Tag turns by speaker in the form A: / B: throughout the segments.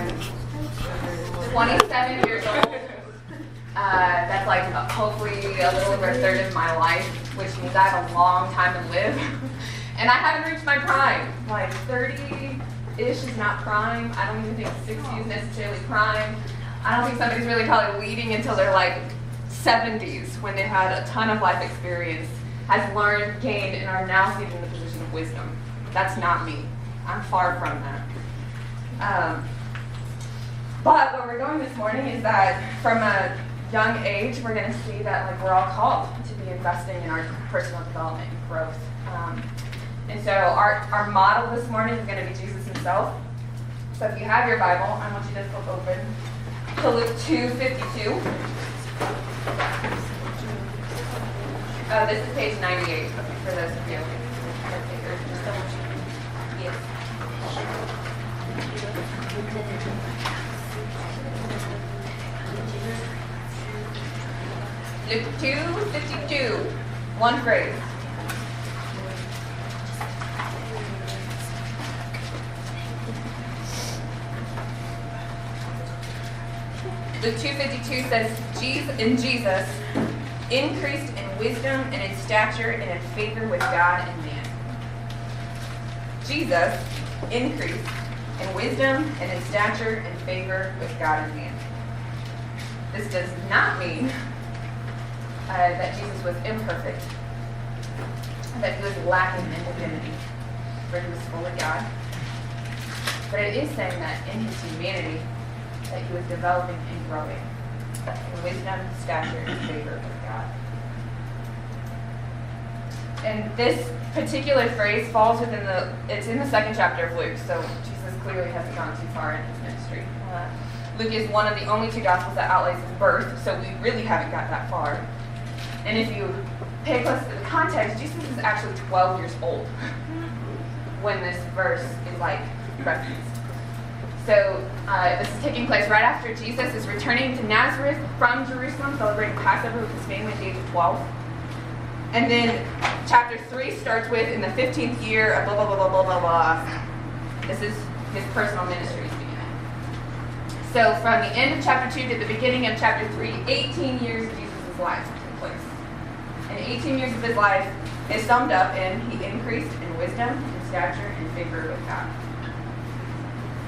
A: I'm 27 years old. That's like hopefully a little over a third of my life, which means I have a long time to live. And I haven't reached my prime. Like 30-ish is not prime. I don't even think 60 is necessarily prime. I don't think somebody's really probably leading until they're like 70s when they've had a ton of life experience, has learned, gained, and are now seated in the position of wisdom. That's not me. I'm far from that. But where we're going this morning is that from a young age, we're going to see that like we're all called to be investing in our personal development and growth. And so our model this morning is going to be Jesus himself. So if you have your Bible, I want you to flip open to Luke 2:52. This is page 98 for those of you. Yes. Luke 2:52, one phrase. Luke 2:52 says, Jesus increased in wisdom and in stature and in favor with God and man. Jesus increased in wisdom and in stature and favor with God and man. This does not mean that Jesus was imperfect, that he was lacking in divinity, for he was fully God. But it is saying that in his humanity, that he was developing and growing in wisdom, stature, and favor with God. And this particular phrase falls within it's in the second chapter of Luke, so Jesus clearly hasn't gone too far in his ministry. Luke is one of the only two gospels that outlays his birth, so we really haven't got that far. And if you pay close to the context, Jesus is actually 12 years old when this verse is like referenced. So this is taking place right after Jesus is returning to Nazareth from Jerusalem, celebrating Passover with his family at the age of 12. And then chapter 3 starts with, in the 15th year of blah, blah, blah, blah, blah, blah, blah. This is his personal ministry is beginning. So from the end of chapter 2 to the beginning of chapter 3, 18 years of Jesus' life took place. And 18 years of his life is summed up in he increased in wisdom, in stature, and favor with God.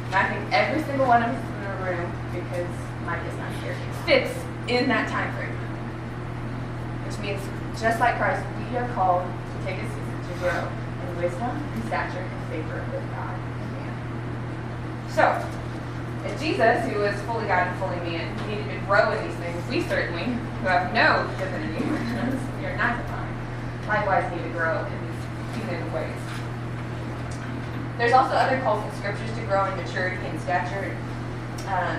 A: And I think every single one of us in the room, because Mike is not here, fits in that time frame. Which means, just like Christ, we are called to take a season to grow in wisdom, in stature, and favor with God and man. So, if Jesus, who was fully God and fully man, needed to grow in these things, we certainly, who have no divinity, we are not divine, likewise need to grow in these human ways. There's also other calls in scriptures to grow in maturity and stature.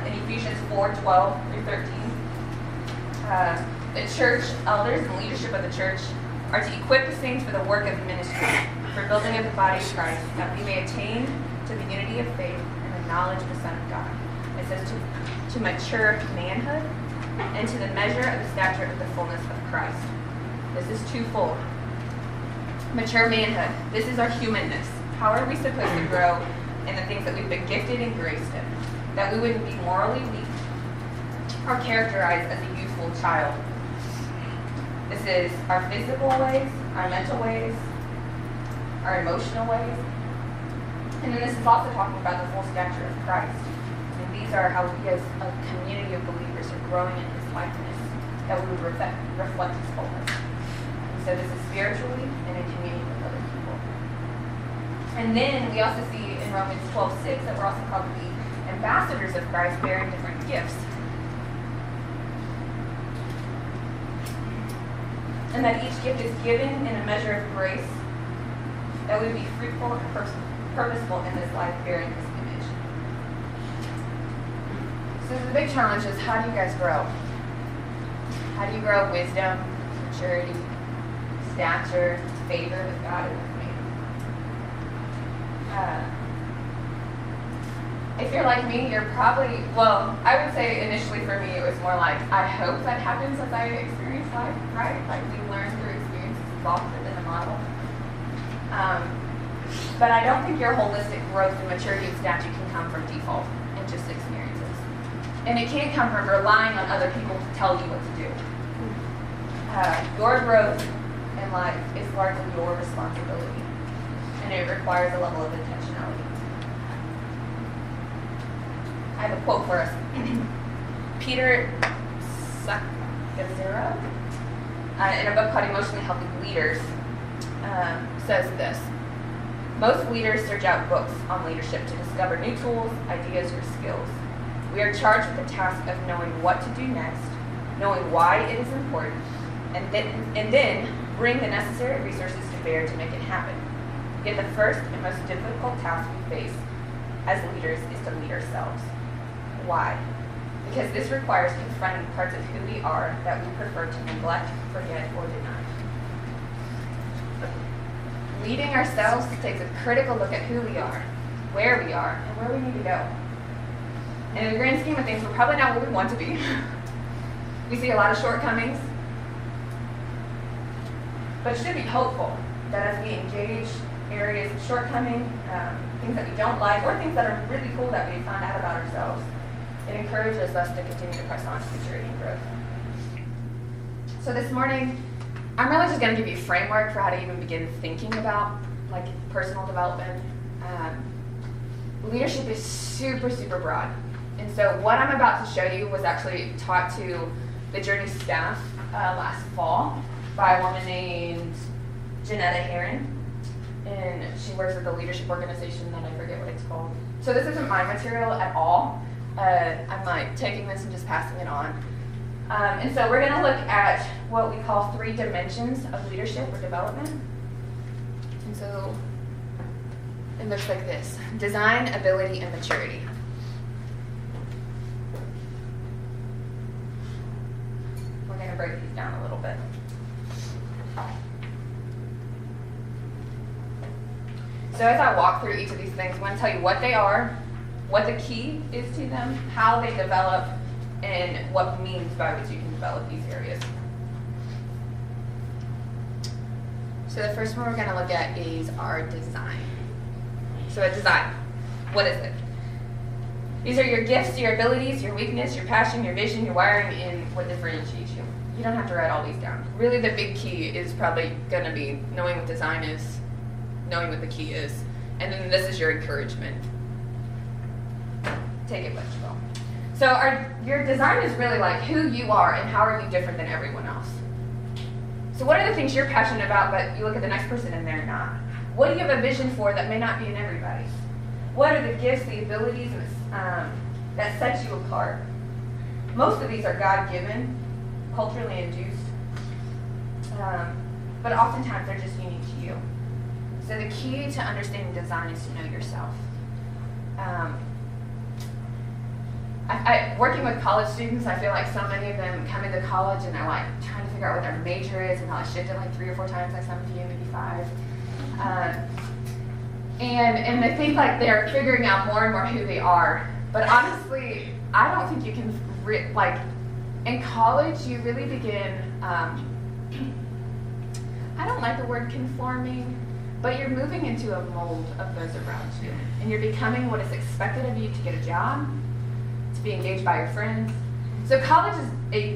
A: In Ephesians 4:12-13, the church elders and leadership of the church are to equip the saints for the work of ministry, for building of the body of Christ, that we may attain to the unity of faith and the knowledge of the Son of God. It says to mature manhood and to the measure of the stature of the fullness of Christ. This is twofold. Mature manhood. This is our humanness. How are we supposed to grow in the things that we've been gifted and graced in? That we wouldn't be morally weak or characterized as a youthful child. This is our physical ways, our mental ways, our emotional ways. And then this is also talking about the full stature of Christ. And these are how we as a community of believers are growing in his likeness, that we would reflect his fullness. And so this is spiritually and in communion with other people. And then we also see in Romans 12:6 that we're also called to be ambassadors of Christ, bearing different gifts. And that each gift is given in a measure of grace, that we would be fruitful and purposeful in this life, bearing his image. So the big challenge is, how do you guys grow? How do you grow wisdom, maturity, stature, favor with God and with man? If you're like me, you're probably, well, I would say initially for me it was more like, I hope that happens as I experience life, right? Like we learn through experiences, it's often in a model. But I don't think your holistic growth and maturity and stature can come from default and just experiences. And it can't come from relying on other people to tell you what to do. Your growth in life is largely your responsibility, and it requires a level of intentionality. I have a quote for us. Peter Sakazera, in a book called Emotionally Healthy Leaders, says this: most leaders search out books on leadership to discover new tools, ideas, or skills. We are charged with the task of knowing what to do next, knowing why it is important, and then bring the necessary resources to bear to make it happen. Yet the first and most difficult task we face as leaders is to lead ourselves. Why? Because this requires confronting parts of who we are that we prefer to neglect, forget, or deny. Leading ourselves takes a critical look at who we are, where we are, and where we need to go. And in the grand scheme of things, we're probably not where we want to be. We see a lot of shortcomings, but should be hopeful that as we engage areas of shortcoming, things that we don't like, or things that are really cool that we found out about ourselves, it encourages us to continue to press on to maturity and growth. So this morning, I'm really just going to give you a framework for how to even begin thinking about like personal development. Leadership is super, super broad. And so what I'm about to show you was actually taught to the Journey staff last fall by a woman named Janetta Heron. And she works with a leadership organization that I forget what it's called. So this isn't my material at all. I'm like taking this and just passing it on. And so we're going to look at what we call 3 dimensions of leadership or development. And so it looks like this: design, ability, and maturity. We're going to break these down a little bit. So as I walk through each of these things, I want to tell you what they are, what the key is to them, how they develop, and what means by which you can develop these areas. So the first one we're going to look at is our design. So a design, what is it? These are your gifts, your abilities, your weakness, your passion, your vision, your wiring, and what differentiates you. You don't have to write all these down. Really the big key is probably going to be knowing what design is, knowing what the key is, and then this is your encouragement. Take it what you will. So your design is really like who you are and how are you different than everyone else. So what are the things you're passionate about but you look at the next person and they're not? What do you have a vision for that may not be in everybody's? What are the gifts, the abilities that sets you apart? Most of these are God-given, culturally induced, but oftentimes they're just unique to you. So the key to understanding design is to know yourself. Working with college students, I feel like so many of them come into college and they're like trying to figure out what their major is, and they'll like shift it like 3 or 4 times, like some of you, maybe 5. And they think like they're figuring out more and more who they are. But honestly, I don't think you can, in college, you really begin, I don't like the word conforming, but you're moving into a mold of those around you. And you're becoming what is expected of you to get a job, to be engaged by your friends. So college is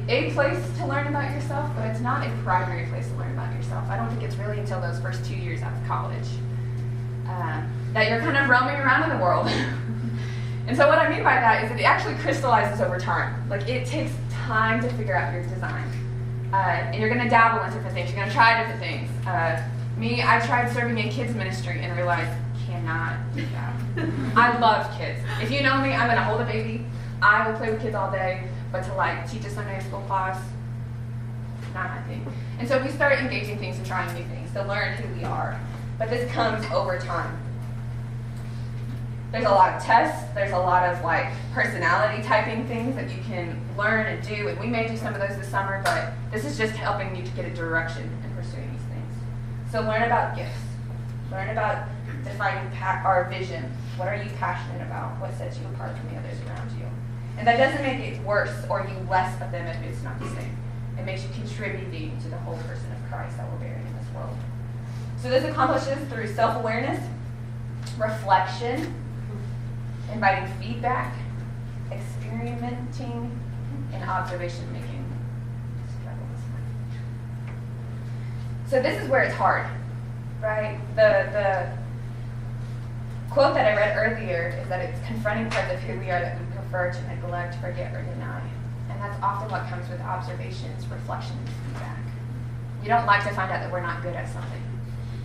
A: a place to learn about yourself, but it's not a primary place to learn about yourself. I don't think it's really until those first 2 years out of college that you're kind of roaming around in the world. And so what I mean by that is that it actually crystallizes over time. Like it takes time to figure out your design. And you're going to dabble in different things. You're going to try different things. I tried serving in kids ministry and realized cannot do that. I love kids. If you know me, I'm going to hold a baby. I will play with kids all day, but to teach a Sunday school class, not my thing. And so we start engaging things and trying new things to learn who we are. But this comes over time. There's a lot of tests. There's a lot of personality typing things that you can learn and do. And we may do some of those this summer, but this is just helping you to get a direction in pursuing these things. So learn about gifts. Learn about defining our vision. What are you passionate about? What sets you apart from the others around you? And that doesn't make it worse or you less of them if it's not the same. It makes you contributing to the whole person of Christ that we're bearing in this world. So this accomplishes through self-awareness, reflection, inviting feedback, experimenting, and observation making. So this is where it's hard, right? The quote that I read earlier is that it's confronting parts of who we are that we prefer to neglect, forget, or deny. And that's often what comes with observations, reflections, and feedback. We don't like to find out that we're not good at something.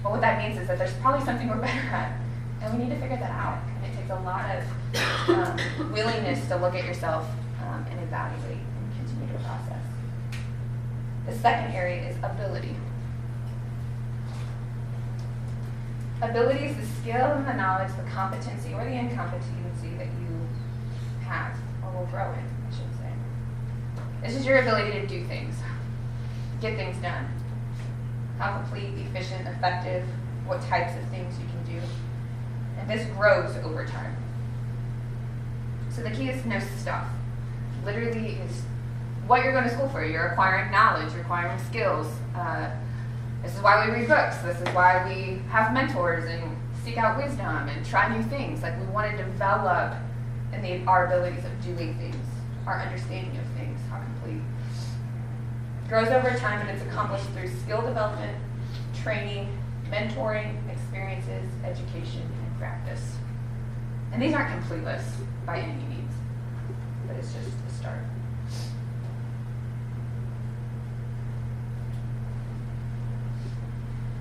A: But what that means is that there's probably something we're better at, and we need to figure that out. And it takes a lot of willingness to look at yourself and evaluate and continue to process. The second area is ability. Ability is the skill and the knowledge, the competency or the incompetency that you have or will grow in, I should say. This is your ability to do things, get things done. How complete, efficient, effective, what types of things you can do. And this grows over time. So the key is to know stuff. Literally is what you're going to school for. You're acquiring knowledge, you're acquiring skills. This is why we read books. This is why we have mentors and seek out wisdom and try new things. Like we want to develop our abilities of doing things, our understanding of things, how complete. It grows over time and it's accomplished through skill development, training, mentoring, experiences, education, and practice. And these aren't complete lists by any means, but it's just a start.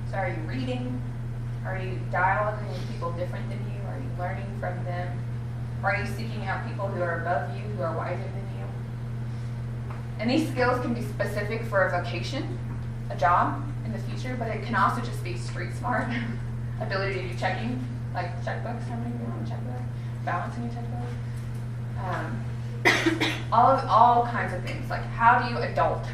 A: So are you reading? Are you dialoguing with people different than you? Are you learning from them? Or are you seeking out people who are above you, who are wiser than you? And these skills can be specific for a vocation, a job in the future, but it can also just be street smart, ability to do checking, like checkbooks, how many people on a checkbook? Balancing your checkbook. All kinds of things. Like how do you adult?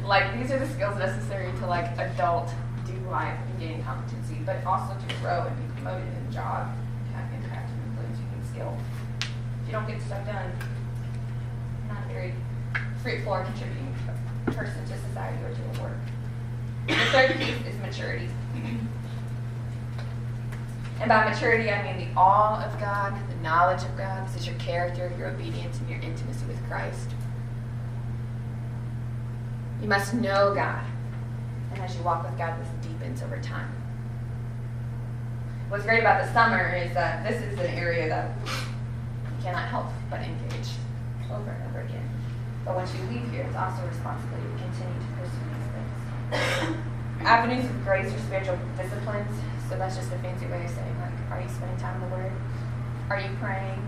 A: Like these are the skills necessary to like adult, do life, and gain competency, but also to grow and be promoted in a job, have impact and influence using skill. If you don't get stuff done, you're not a very fruitful or contributing person to society or to your work. The third piece is maturity. And by maturity, I mean the awe of God, the knowledge of God. This is your character, your obedience, and your intimacy with Christ. You must know God. And as you walk with God, this deepens over time. What's great about the summer is that this is an area that you cannot help but engage over and over again. But once you leave here, it's also a responsibility to continue to pursue these things. Avenues of grace or spiritual disciplines. So that's just a fancy way of saying, like, are you spending time in the Word? Are you praying?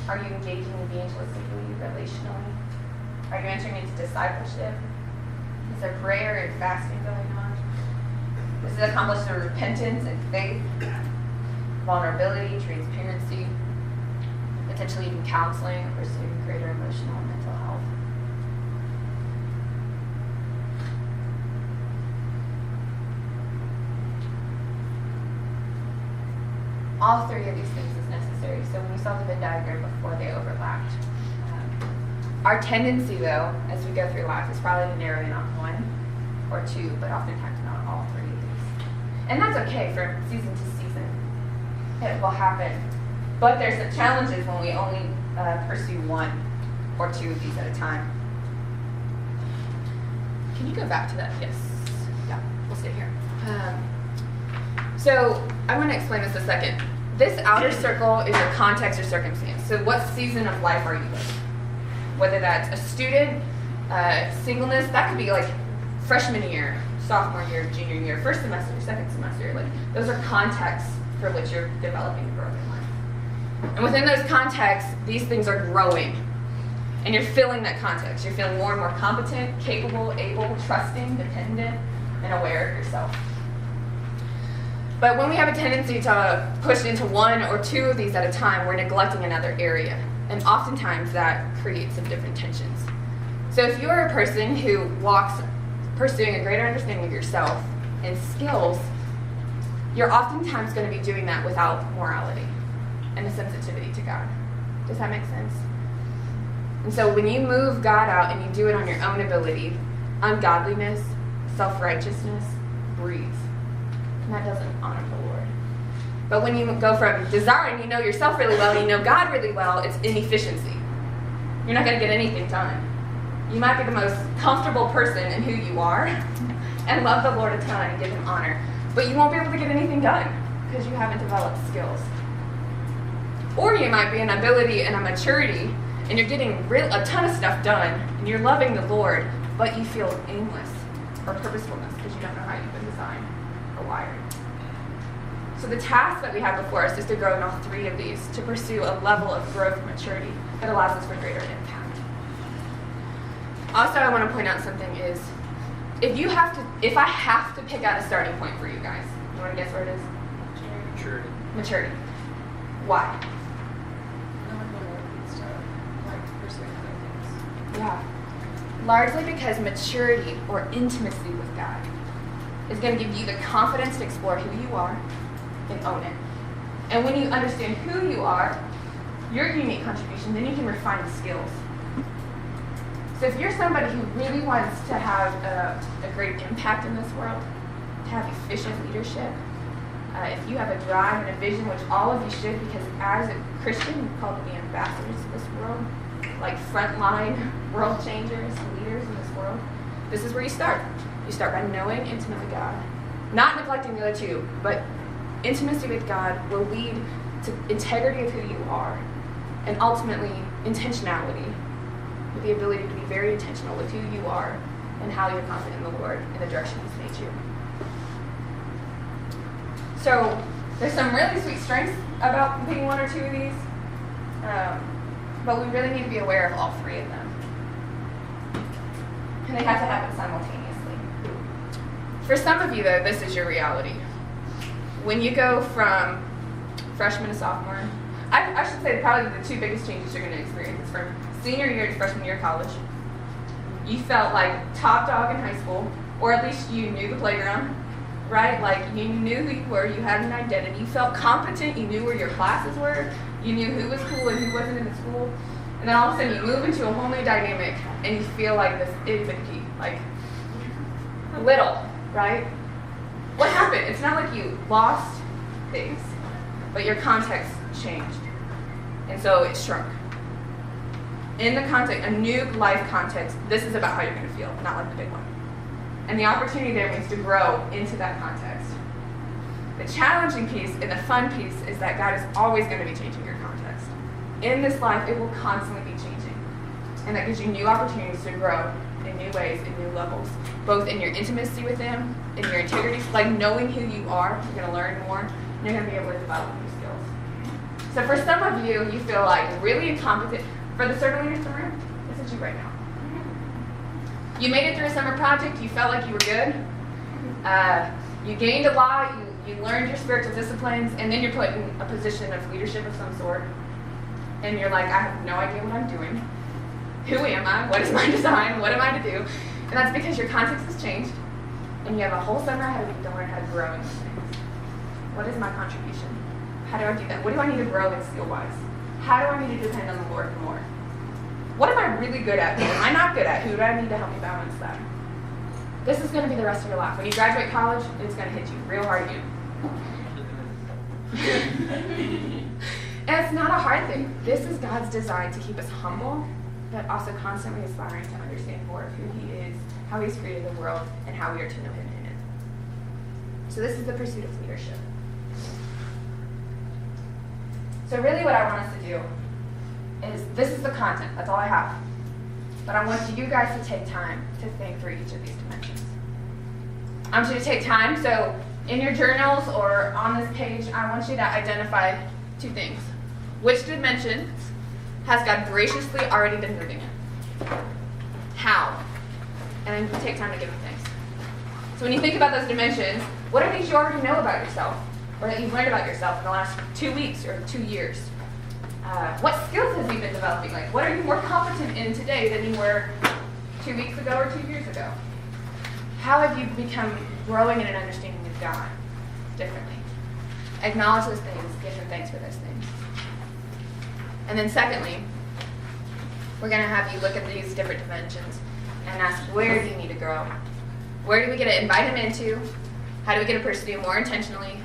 A: Are you engaging evangelistically, relationally? Are you entering into discipleship? Is there prayer and fasting going on? This is accomplished through repentance and faith, vulnerability, transparency, potentially even counseling, or pursuing greater emotional and mental health. All three of these things is necessary. So when you saw the Venn diagram before, they overlapped. Our tendency, though, as we go through life, is probably to narrow in on one or two, but oftentimes not all three of these. And that's okay from season to season. It will happen. But there's some challenges when we only pursue one or two of these at a time. Can you go back to that? Yes. Yeah, we'll stay here. So I want to explain this a second. This outer circle is your context or circumstance. So what season of life are you in? Whether that's a student, singleness, that could be like freshman year, sophomore year, junior year, first semester, second semester. Like those are contexts for which you're developing and growing in life. And within those contexts, these things are growing. And you're filling that context. You're feeling more and more competent, capable, able, trusting, dependent, and aware of yourself. But when we have a tendency to push into one or two of these at a time, we're neglecting another area. And oftentimes that creates some different tensions. So if you're a person who walks pursuing a greater understanding of yourself and skills, you're oftentimes going to be doing that without morality and a sensitivity to God. Does that make sense? And so when you move God out and you do it on your own ability, ungodliness, self-righteousness breeds. And that doesn't honor the Lord. But when you go from desiring, you know yourself really well, and you know God really well, it's inefficiency. You're not going to get anything done. You might be the most comfortable person in who you are and love the Lord a ton and give him honor, but you won't be able to get anything done because you haven't developed skills. Or you might be an ability and a maturity, and you're getting a ton of stuff done, and you're loving the Lord, but you feel aimless or purposefulness because you don't know how you've been designed or wired. So the task that we have before us is to grow in all three of these, to pursue a level of growth and maturity that allows us for greater impact. Also, I want to point out something is, if I have to pick out a starting point for you guys, you want to guess where it is?
B: Maturity.
A: Maturity. Why? Yeah. Largely because maturity or intimacy with God is going to give you the confidence to explore who you are and own it. And when you understand who you are, your unique contribution, then you can refine the skills. So if you're somebody who really wants to have a great impact in this world, to have efficient leadership, if you have a drive and a vision, which all of you should, because as a Christian, you're called to be ambassadors of this world, like frontline world changers, leaders in this world, this is where you start. You start by knowing intimately God. Not neglecting the other two, but intimacy with God will lead to integrity of who you are, and ultimately intentionality, with the ability to be very intentional with who you are and how you're confident in the Lord and the direction He's made you. So there's some really sweet strengths about being one or two of these, but we really need to be aware of all three of them. And they have to happen simultaneously. For some of you, though, this is your reality. When you go from freshman to sophomore, I should say probably the two biggest changes you're going to experience is from senior year to freshman year of college. You felt like top dog in high school, or at least you knew the playground, right? Like you knew who you were, you had an identity, you felt competent, you knew where your classes were, you knew who was cool and who wasn't in the school. And then all of a sudden you move into a whole new dynamic and you feel like this itty bitty, like little, right? What happened? It's not like you lost things, but your context changed. And so it shrunk. In the context, a new life context, this is about how you're going to feel, not like the big one. And the opportunity there means to grow into that context. The challenging piece and the fun piece is that God is always going to be changing your context. In this life, it will constantly be changing. And that gives you new opportunities to grow in new ways, in new levels, both in your intimacy with Him, in your integrity, like knowing who you are, you're going to learn more, and you're going to be able to develop new skills. So for some of you, you feel like really incompetent. For the servant leaders in the room, this is you right now. You made it through a summer project, you felt like you were good. You gained a lot, you learned your spiritual disciplines, and then you're put in a position of leadership of some sort. And you're like, I have no idea what I'm doing. Who am I? What is my design? What am I to do? And that's because your context has changed, and you have a whole summer ahead of you to learn how to grow in these things. What is my contribution? How do I do that? What do I need to grow in skill-wise? How do I need to depend on the Lord more? What am I really good at? What am I not good at? Who do I need to help me balance that? This is going to be the rest of your life. When you graduate college, it's going to hit you real hard again. And it's not a hard thing. This is God's design to keep us humble, but also constantly aspiring to understand more of who He is, how He's created the world, and how we are to know Him in it. So this is the pursuit of leadership. So really what I want us to do is, this is the content, that's all I have. But I want you guys to take time to think through each of these dimensions. I want you to take time, so in your journals or on this page, I want you to identify two things. Which dimension has God graciously already been moving in? How? And then take time to give Him thanks. So when you think about those dimensions, what are things you already know about yourself? Or that you've learned about yourself in the last 2 weeks or 2 years? What skills have you been developing? Like, what are you more competent in today than you were 2 weeks ago or 2 years ago? How have you become growing in an understanding of God differently? Acknowledge those things, give Him thanks for those things. And then secondly, we're going to have you look at these different dimensions and ask, where do you need to grow? Where do we get to invite Him into? How do we get to pursue more intentionally?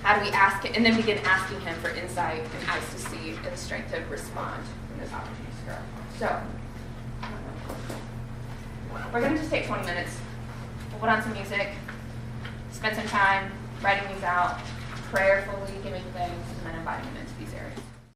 A: How do we ask it? And then begin asking him for insight and eyes to see and strength to respond when those opportunities grow. So, we're going to just take 20 minutes. We'll put on some music, spend some time writing these out, prayerfully giving thanks, and then inviting them into these areas.